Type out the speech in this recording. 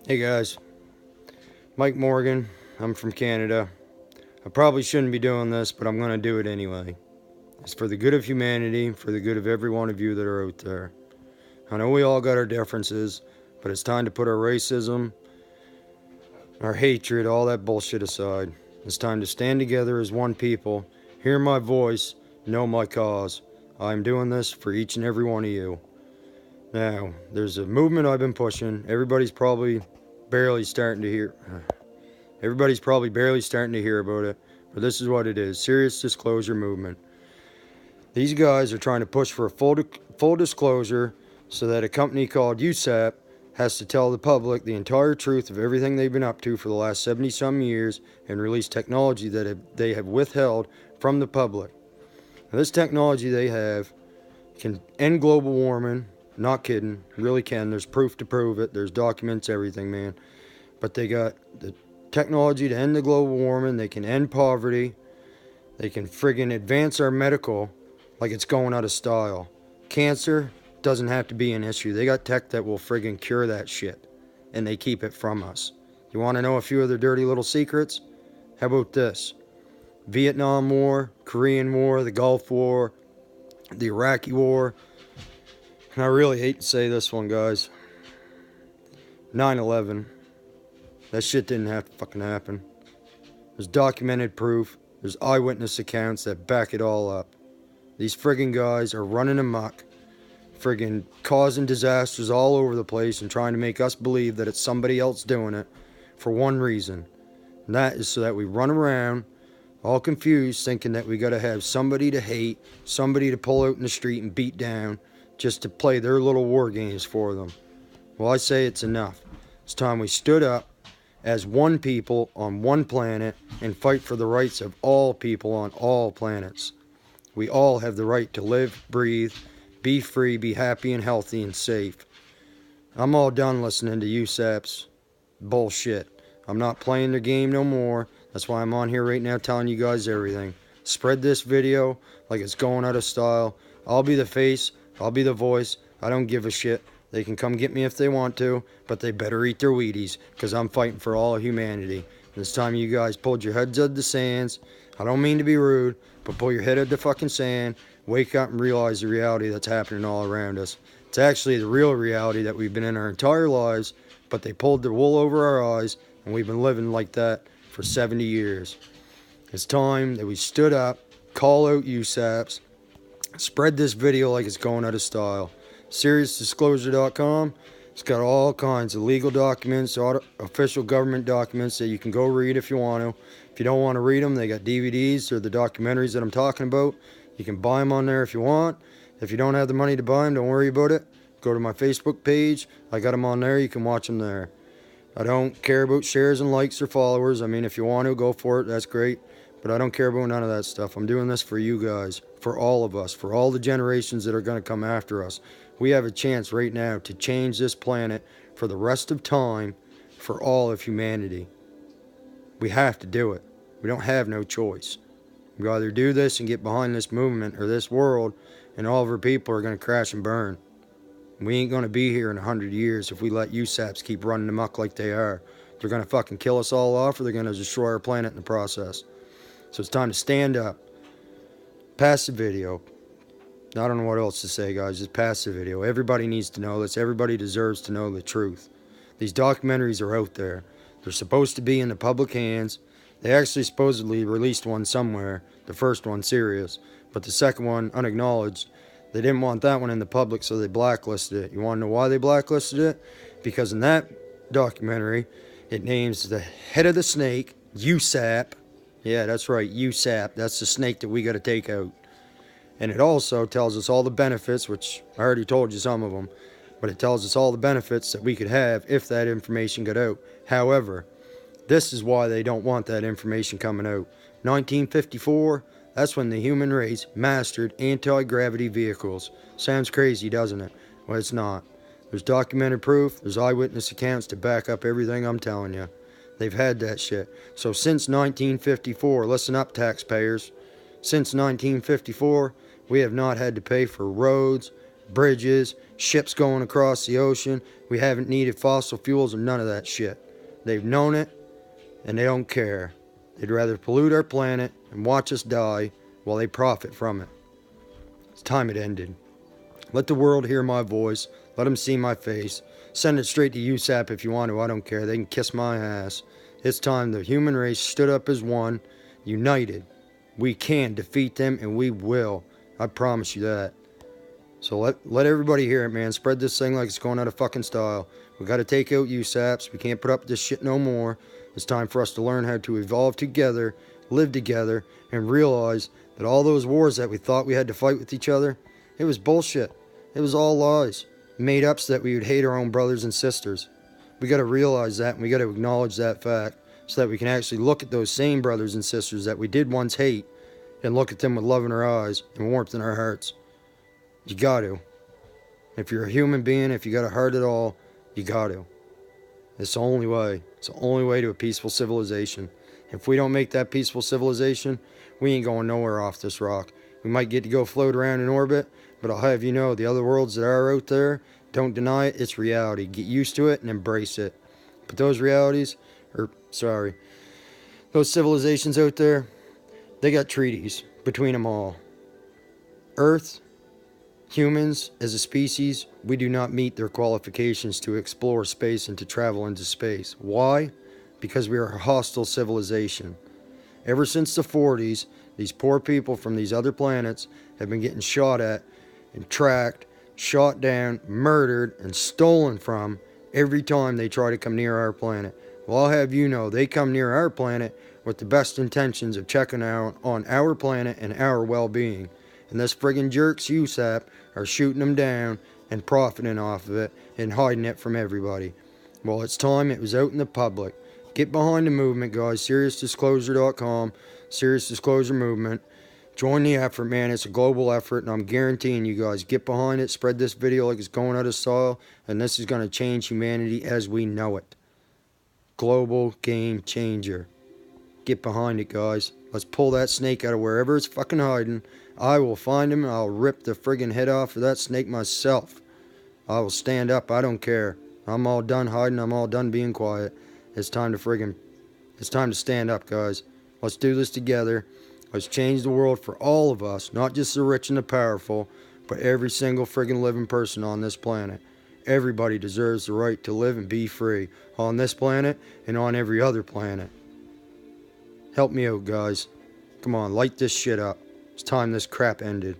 Hey guys, Mike Morgan. I'm from Canada. I probably shouldn't be doing this, but I'm going to do it anyway. It's for the good of humanity, for the good of every one of you that are out there. I know we all got our differences, but it's time to put our racism, our hatred, all that bullshit aside. It's time to stand together as one people, hear my voice, know my cause. I'm doing this for each and every one of you. Now, there's a movement I've been pushing. Everybody's probably barely starting to hear about it, but this is what it is. Serious Disclosure Movement. These guys are trying to push for a full disclosure so that a company called USAP has to tell the public the entire truth of everything they've been up to for the last 70-some years and release technology that they have withheld from the public. Now, this technology they have can end global warming. Not kidding, really can. There's proof to prove it. There's documents, everything, man. But they got the technology to end the global warming. They can end poverty. They can friggin' advance our medical like it's going out of style. Cancer doesn't have to be an issue. They got tech that will friggin' cure that shit, and they keep it from us. You want to know a few of their dirty little secrets? How about this? Vietnam War, Korean War, the Gulf War, the Iraqi War. And I really hate to say this one, guys. 9/11. That shit didn't have to fucking happen. There's documented proof. There's eyewitness accounts that back it all up. These friggin' guys are running amok, friggin' causing disasters all over the place and trying to make us believe that it's somebody else doing it for one reason. And that is so that we run around all confused thinking that we gotta have somebody to hate, somebody to pull out in the street and beat down just to play their little war games for them. Well, I say it's enough. It's time we stood up as one people on one planet and fight for the rights of all people on all planets. We all have the right to live, breathe, be free, be happy and healthy and safe. I'm all done listening to USAP's bullshit. I'm not playing the game no more. That's why I'm on here right now telling you guys everything. Spread this video like it's going out of style. I'll be the face. I'll be the voice. I don't give a shit. They can come get me if they want to, but they better eat their Wheaties, because I'm fighting for all of humanity. This time you guys pulled your heads out of the sands. I don't mean to be rude, but pull your head out of the fucking sand, wake up and realize the reality that's happening all around us. It's actually the real reality that we've been in our entire lives, but they pulled the wool over our eyes, and we've been living like that for 70 years. It's time that we stood up, call out USAPs, spread this video like it's going out of style. SeriousDisclosure.com. It's got all kinds of legal documents, official government documents that you can go read if you want to. If you don't want to read them, they got DVDs or the documentaries that I'm talking about. You can buy them on there if you want. If you don't have the money to buy them, don't worry about it. Go to my Facebook page. I got them on there. You can watch them there. I don't care about shares and likes or followers. I mean, if you want to, go for it. That's great. But I don't care about none of that stuff. I'm doing this for you guys, for all of us, for all the generations that are going to come after us. We have a chance right now to change this planet for the rest of time for all of humanity. We have to do it. We don't have no choice. We either do this and get behind this movement, or this world and all of our people are going to crash and burn. We ain't going to be here in 100 years if we let USAPs keep running amok like they are. They're going to fucking kill us all off, or they're going to destroy our planet in the process. So it's time to stand up. Pass the video. I don't know what else to say, guys. Just pass the video. Everybody needs to know this. Everybody deserves to know the truth. These documentaries are out there. They're supposed to be in the public hands. They actually supposedly released one somewhere. The first one, Serious. But the second one, Unacknowledged. They didn't want that one in the public, so they blacklisted it. You want to know why they blacklisted it? Because in that documentary, it names the head of the snake, USAP. Yeah, that's right, USAP. That's the snake that we got to take out. And it also tells us all the benefits, which I already told you some of them, but it tells us all the benefits that we could have if that information got out. However, this is why they don't want that information coming out. 1954, that's when the human race mastered anti-gravity vehicles. Sounds crazy, doesn't it? Well, it's not. There's documented proof, there's eyewitness accounts to back up everything I'm telling you. They've had that shit. So since 1954, listen up, taxpayers. Since 1954, we have not had to pay for roads, bridges, ships going across the ocean. We haven't needed fossil fuels or none of that shit. They've known it, and they don't care. They'd rather pollute our planet and watch us die while they profit from it. It's time it ended. Let the world hear my voice. Let them see my face. Send it straight to USAP if you want to. I don't care. They can kiss my ass. It's time the human race stood up as one, united. We can defeat them, and we will. I promise you that. So let everybody hear it, man. Spread this thing like it's going out of fucking style. We got to take out USAPs. We can't put up with this shit no more. It's time for us to learn how to evolve together, live together, and realize that all those wars that we thought we had to fight with each other, it was bullshit. It was all lies. Made up so that we would hate our own brothers and sisters. We got to realize that, and we got to acknowledge that fact so that we can actually look at those same brothers and sisters that we did once hate and look at them with love in our eyes and warmth in our hearts. You got to. If you're a human being, if you got a heart at all, you got to. It's the only way. It's the only way to a peaceful civilization. If we don't make that peaceful civilization, we ain't going nowhere off this rock. We might get to go float around in orbit, but I'll have you know, the other worlds that are out there, don't deny it, it's reality. Get used to it and embrace it. But those those civilizations out there, they got treaties between them all. Earth, humans, as a species, we do not meet their qualifications to explore space and to travel into space. Why? Because we are a hostile civilization. Ever since the 40s, these poor people from these other planets have been getting shot at and tracked, shot down, murdered, and stolen from every time they try to come near our planet. Well, I'll have you know, they come near our planet with the best intentions of checking out on our planet and our well-being. And this friggin' jerks, USAP, are shooting them down and profiting off of it and hiding it from everybody. Well, it's time it was out in the public. Get behind the movement, guys. SeriousDisclosure.com, Serious Disclosure Movement. Join the effort, man. It's a global effort, and I'm guaranteeing you guys, get behind it. Spread this video like it's going out of style, and this is going to change humanity as we know it. Global game changer. Get behind it, guys. Let's pull that snake out of wherever it's fucking hiding. I will find him, and I'll rip the friggin' head off of that snake myself. I will stand up. I don't care. I'm all done hiding. I'm all done being quiet. It's time to stand up, guys. Let's do this together. Let's change the world for all of us, not just the rich and the powerful, but every single friggin' living person on this planet. Everybody deserves the right to live and be free on this planet and on every other planet. Help me out, guys. Come on, light this shit up. It's time this crap ended.